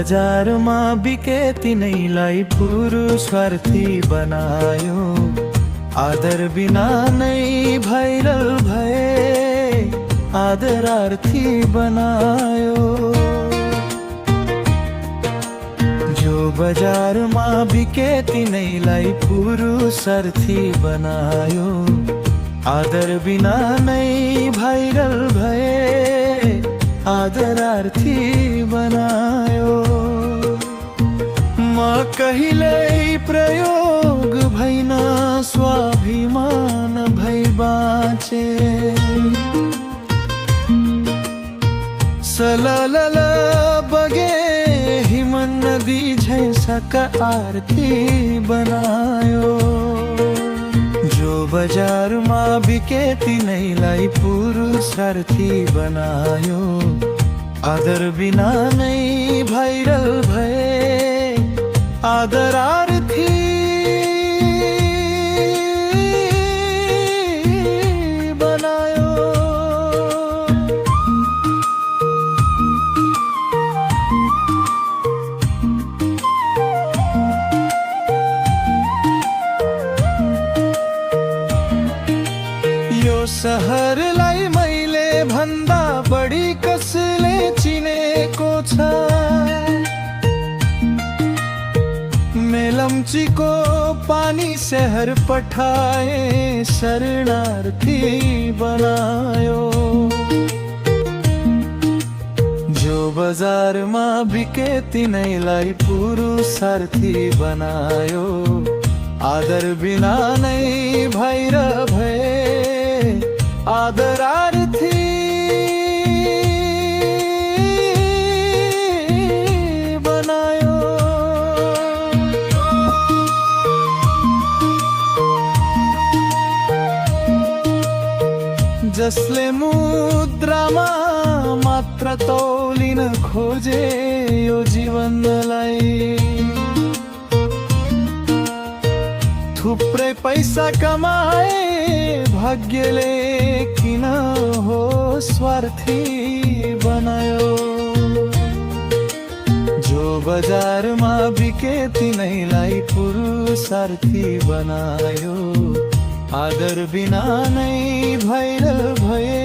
बजारमा बिके तिनैलाई पुरुषार्थी बनायो। आदर बिना नै भाइरल भए आदरार्थी बनायो। जो बजारमा बिके तिनैलाई पुरुषार्थी बनायो। आदर बिना नै भाइरल भए आदरार्थी बनायो। म कहिल्यै प्रयोग भइन स्वाभिमान भई बाँचे। सललल बगे हिमन नदी झैंसका आरती बनायो। जो बजारमा बिके तिनैलाई पुरुषार्थी बनायो। आदर बिना नै भाइरल भए आदरार्थी बनायो। यो सहरलाई मैले भन्दा बढी कसले चिनेको छ। मेलम्चीको पानी शहर पठाए शरणार्थी बनायो। जो बजारमा बिके तिनैलाई पुरुषार्थी बनायो। आदर बिना नै भैर भए आदरार्थी बनायो। जसले मुद्रामा मात्र तौलिन खोजे यो जीवनलाई। थुप्रै पैसा कमाए भाग्यले किन हो स्वार्थी बनायो। जो बजारमा बिके तिनैलाई पुरुषार्थी बनायो। आदर बिना नै भाइरल भए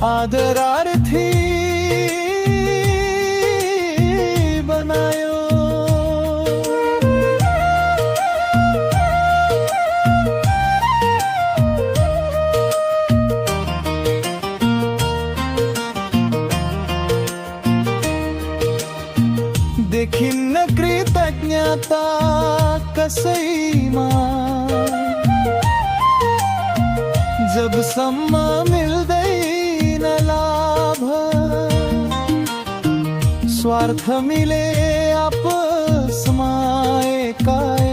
आदरार्थी बनायो। देखिन्न कृतज्ञता कसैमा जबसम्म मिल्दैन लाभ। स्वार्थ मिले आपसमा एकाएक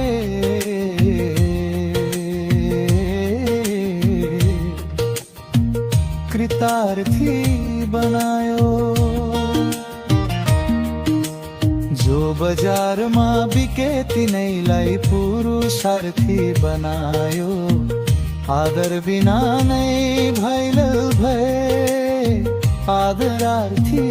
कृतार्थी बनायो। जो बजारमा बिके तिनैलाई पुरुषार्थी बनायो। आदर बिना नै भाइरल भए आदरार्थी